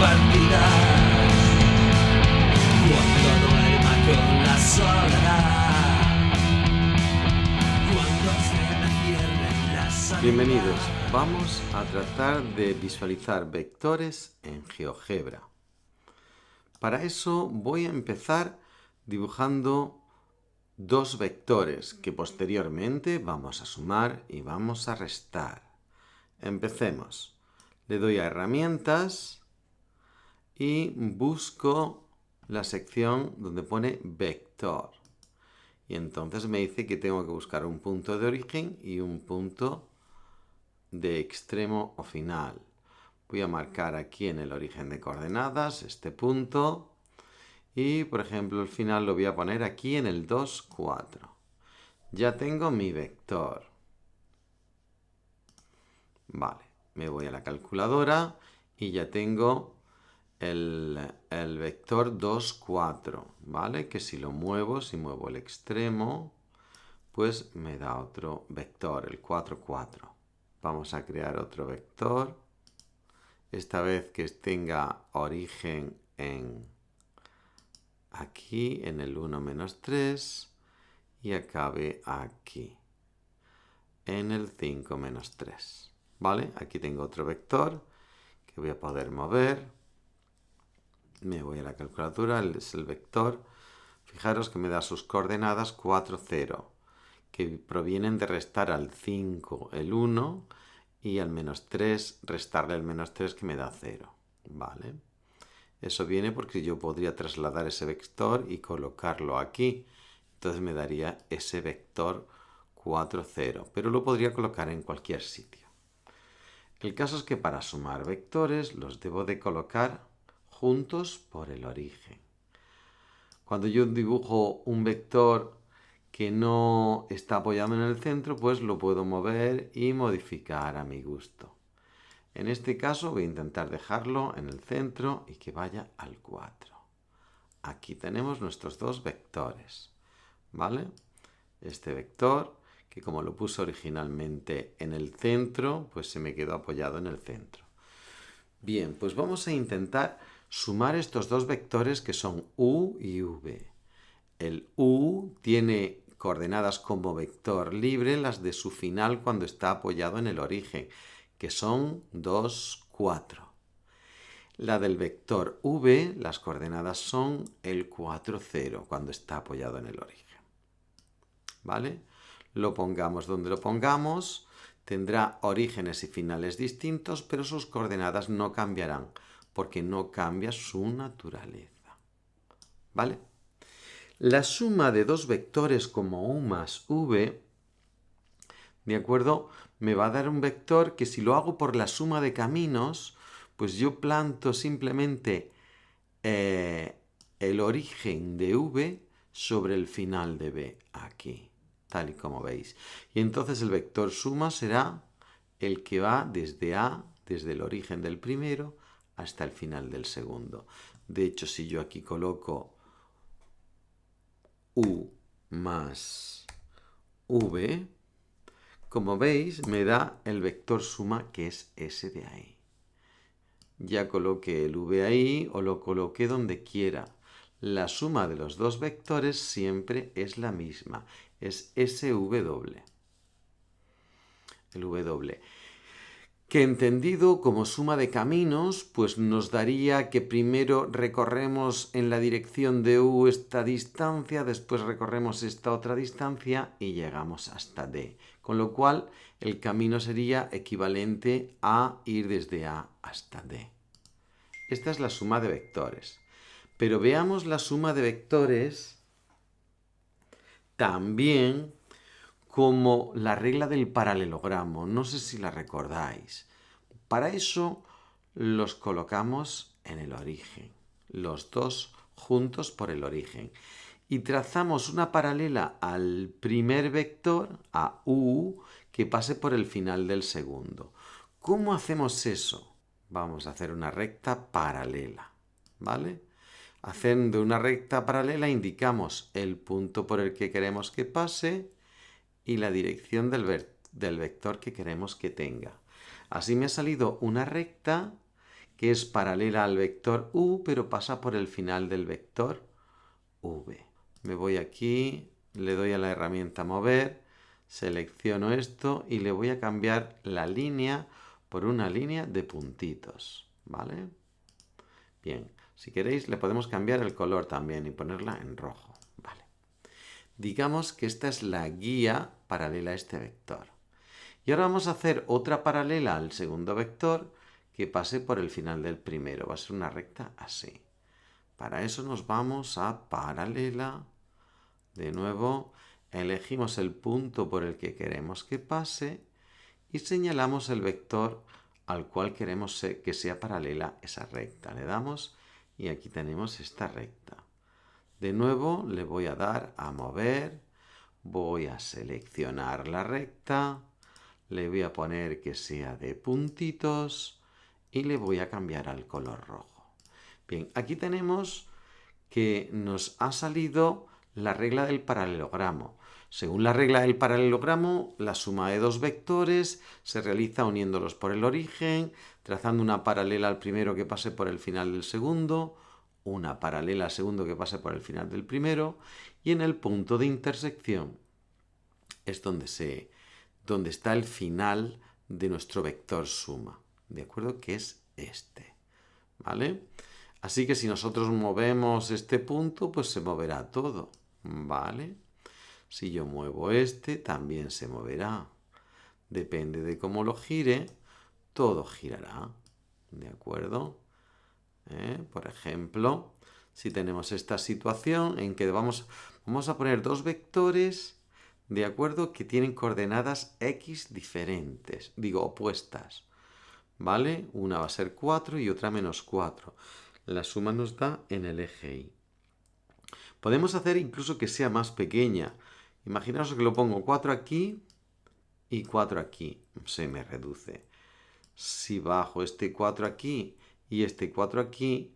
partidas, cuando duerma con la soledad, cuando se me cierren las salidas. Bienvenidos, vamos a tratar de visualizar vectores en GeoGebra. Para eso voy a empezar dibujando dos vectores que posteriormente vamos a sumar y vamos a restar. Empecemos. Le doy a herramientas y busco la sección donde pone vector. Y entonces me dice que tengo que buscar un punto de origen y un punto de extremo o final. Voy a marcar aquí en el origen de coordenadas este punto. Y, por ejemplo, el final lo voy a poner aquí en el 2, 4. Ya tengo mi vector. Vale, me voy a la calculadora y ya tengo el vector 2, 4. ¿Vale? Que si lo muevo, si muevo el extremo, pues me da otro vector, el 4, 4. Vamos a crear otro vector. Esta vez que tenga origen aquí en el 1, menos 3 y acabe aquí en el 5, menos 3. ¿Vale? Aquí tengo otro vector que voy a poder mover. Me voy a la calculadora, es el vector. Fijaros que me da sus coordenadas 4, 0, que provienen de restar al 5 el 1 y al menos 3 restarle el menos 3 que me da 0. ¿Vale? Eso viene porque yo podría trasladar ese vector y colocarlo aquí. Entonces me daría ese vector 4, 0. Pero lo podría colocar en cualquier sitio. El caso es que para sumar vectores los debo de colocar juntos por el origen. Cuando yo dibujo un vector que no está apoyado en el centro, pues lo puedo mover y modificar a mi gusto. En este caso voy a intentar dejarlo en el centro y que vaya al 4. Aquí tenemos nuestros dos vectores, ¿vale? Este vector, que como lo puse originalmente en el centro, pues se me quedó apoyado en el centro. Bien, pues vamos a intentar sumar estos dos vectores que son U y V. El U tiene coordenadas como vector libre, las de su final cuando está apoyado en el origen, que son 2, 4. La del vector V, las coordenadas son el 4, 0, cuando está apoyado en el origen. ¿Vale? Lo pongamos donde lo pongamos, tendrá orígenes y finales distintos, pero sus coordenadas no cambiarán, porque no cambia su naturaleza. ¿Vale? La suma de dos vectores como U más V, ¿de acuerdo? Me va a dar un vector que si lo hago por la suma de caminos, pues yo planto simplemente el origen de V sobre el final de B, aquí, tal y como veis. Y entonces el vector suma será el que va desde A, desde el origen del primero, hasta el final del segundo. De hecho, si yo aquí coloco U más V, como veis, me da el vector suma que es ese de ahí. Ya coloqué el V ahí o lo coloqué donde quiera. La suma de los dos vectores siempre es la misma. Es SV. El W. Que entendido como suma de caminos, pues nos daría que primero recorremos en la dirección de U esta distancia, después recorremos esta otra distancia y llegamos hasta D. Con lo cual, el camino sería equivalente a ir desde A hasta D. Esta es la suma de vectores. Pero veamos la suma de vectores también como la regla del paralelogramo. No sé si la recordáis. Para eso los colocamos en el origen, los dos juntos por el origen. Y trazamos una paralela al primer vector, a U, que pase por el final del segundo. ¿Cómo hacemos eso? Vamos a hacer una recta paralela, ¿vale? Haciendo una recta paralela indicamos el punto por el que queremos que pase y la dirección del vector que queremos que tenga. Así me ha salido una recta que es paralela al vector u, pero pasa por el final del vector v. Me voy aquí, le doy a la herramienta mover, selecciono esto y le voy a cambiar la línea por una línea de puntitos, ¿vale? Bien, si queréis le podemos cambiar el color también y ponerla en rojo, ¿vale? Digamos que esta es la guía paralela a este vector. Y ahora vamos a hacer otra paralela al segundo vector que pase por el final del primero. Va a ser una recta así. Para eso nos vamos a paralela. De nuevo, elegimos el punto por el que queremos que pase y señalamos el vector al cual queremos que sea paralela esa recta. Le damos y aquí tenemos esta recta. De nuevo le voy a dar a mover, voy a seleccionar la recta, le voy a poner que sea de puntitos y le voy a cambiar al color rojo. Bien, aquí tenemos que nos ha salido la regla del paralelogramo. Según la regla del paralelogramo, la suma de dos vectores se realiza uniéndolos por el origen, trazando una paralela al primero que pase por el final del segundo, una paralela al segundo que pase por el final del primero, y en el punto de intersección es donde está el final de nuestro vector suma, ¿de acuerdo? Que es este, ¿vale? Así que si nosotros movemos este punto, pues se moverá todo, ¿vale? Si yo muevo este, también se moverá. Depende de cómo lo gire, todo girará, ¿de acuerdo? Por ejemplo, si tenemos esta situación en que vamos a poner dos vectores, ¿de acuerdo? Que tienen coordenadas x diferentes, digo opuestas, ¿vale? Una va a ser 4 y otra menos 4. La suma nos da en el eje Y. Podemos hacer incluso que sea más pequeña. Imaginaos que lo pongo 4 aquí y 4 aquí. Se me reduce. Si bajo este 4 aquí y este 4 aquí,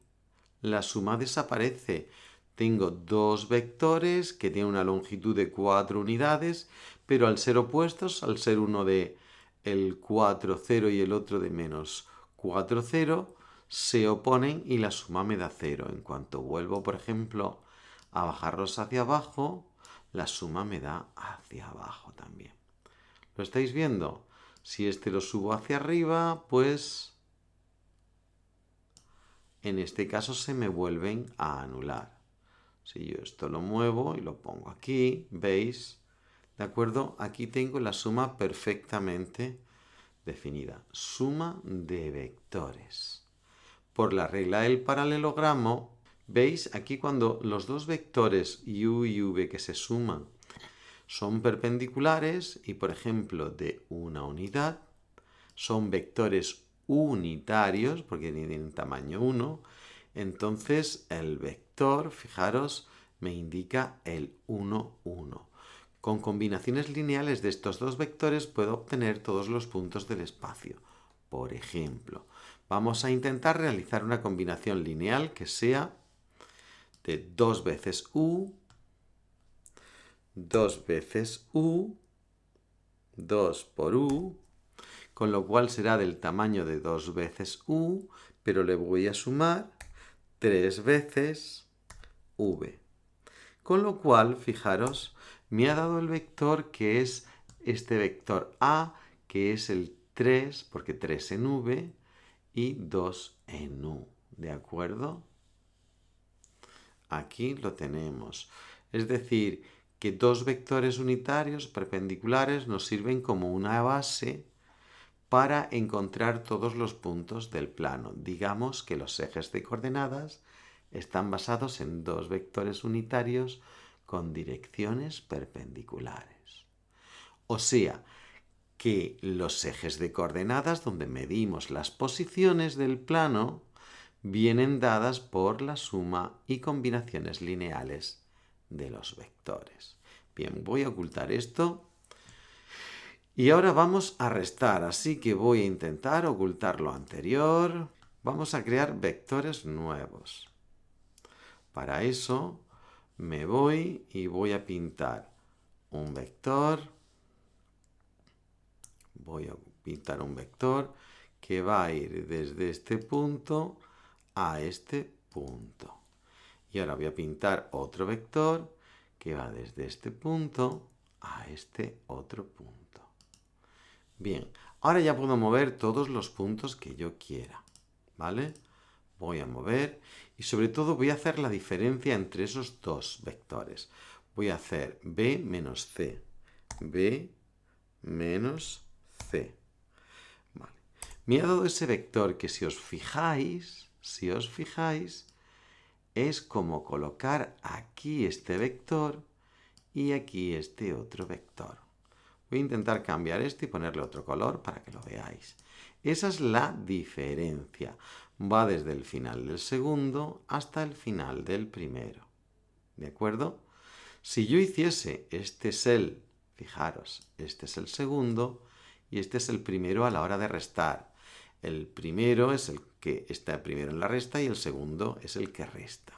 la suma desaparece. Tengo dos vectores que tienen una longitud de 4 unidades, pero al ser opuestos, al ser uno de el 4, 0 y el otro de menos 4, 0, se oponen y la suma me da 0. En cuanto vuelvo, por ejemplo, a bajarlos hacia abajo, la suma me da hacia abajo también. ¿Lo estáis viendo? Si este lo subo hacia arriba, pues en este caso se me vuelven a anular. Si yo esto lo muevo y lo pongo aquí, ¿veis? ¿De acuerdo? Aquí tengo la suma perfectamente definida. Suma de vectores. Por la regla del paralelogramo, ¿veis? Aquí cuando los dos vectores u y v que se suman son perpendiculares y, por ejemplo, de una unidad, son vectores unitarios, porque tienen tamaño 1, entonces el vector, fijaros, me indica el 1, 1. Con combinaciones lineales de estos dos vectores puedo obtener todos los puntos del espacio. Por ejemplo, vamos a intentar realizar una combinación lineal que sea de 2 veces u, 2 veces u, 2 por u, con lo cual será del tamaño de 2 veces u, pero le voy a sumar 3 veces v. Con lo cual, fijaros, me ha dado el vector que es este vector a, que es el 3, porque 3 en v, y 2 en u. ¿De acuerdo? Aquí lo tenemos. Es decir, que dos vectores unitarios perpendiculares nos sirven como una base para encontrar todos los puntos del plano. Digamos que los ejes de coordenadas están basados en dos vectores unitarios con direcciones perpendiculares. O sea, que los ejes de coordenadas donde medimos las posiciones del plano vienen dadas por la suma y combinaciones lineales de los vectores. Bien, voy a ocultar esto. Y ahora vamos a restar, así que voy a intentar ocultar lo anterior. Vamos a crear vectores nuevos. Para eso me voy y voy a pintar un vector. Voy a pintar un vector que va a ir desde este punto a este punto. Y ahora voy a pintar otro vector que va desde este punto a este otro punto. Bien, ahora ya puedo mover todos los puntos que yo quiera, ¿vale? Voy a mover y sobre todo voy a hacer la diferencia entre esos dos vectores. Voy a hacer B menos C, B menos C. Vale. Me ha dado ese vector que si os fijáis, es como colocar aquí este vector y aquí este otro vector. Voy a intentar cambiar este y ponerle otro color para que lo veáis. Esa es la diferencia. Va desde el final del segundo hasta el final del primero. ¿De acuerdo? Si yo hiciese este es el, fijaros, este es el segundo y este es el primero a la hora de restar. El primero es el que está primero en la resta y el segundo es el que resta.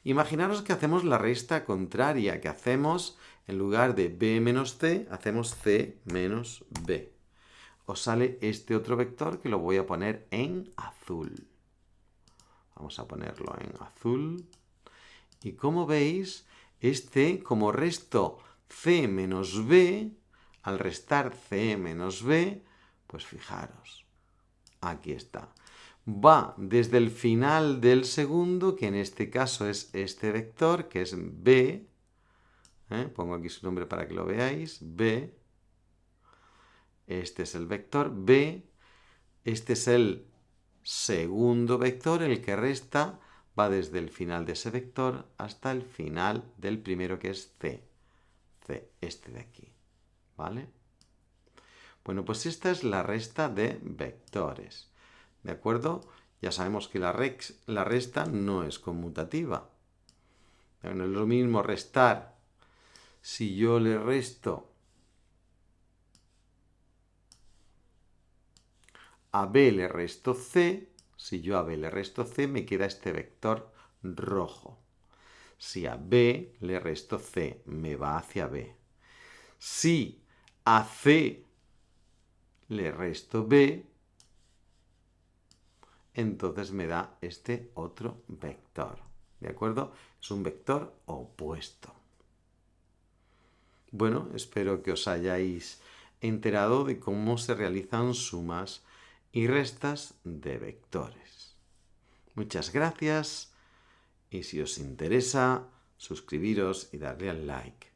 Imaginaros que hacemos la resta contraria, que hacemos, en lugar de B menos C, hacemos C menos B. Os sale este otro vector que lo voy a poner en azul. Vamos a ponerlo en azul. Y como veis, como resto C menos B, al restar C menos B, pues fijaros, aquí está. Va desde el final del segundo, que en este caso es este vector, que es B. Pongo aquí su nombre para que lo veáis. B. Este es el vector B. Este es el segundo vector, el que resta. Va desde el final de ese vector hasta el final del primero, que es C. C, este de aquí. ¿Vale? Bueno, pues esta es la resta de vectores. ¿De acuerdo? Ya sabemos que la resta no es conmutativa. Pero no es lo mismo restar. Si yo le resto a B le resto C, si yo a B le resto C, me queda este vector rojo. Si a B le resto C, me va hacia B. Si a C le resto B, entonces me da este otro vector. ¿De acuerdo? Es un vector opuesto. Bueno, espero que os hayáis enterado de cómo se realizan sumas y restas de vectores. Muchas gracias y si os interesa, suscribiros y darle al like.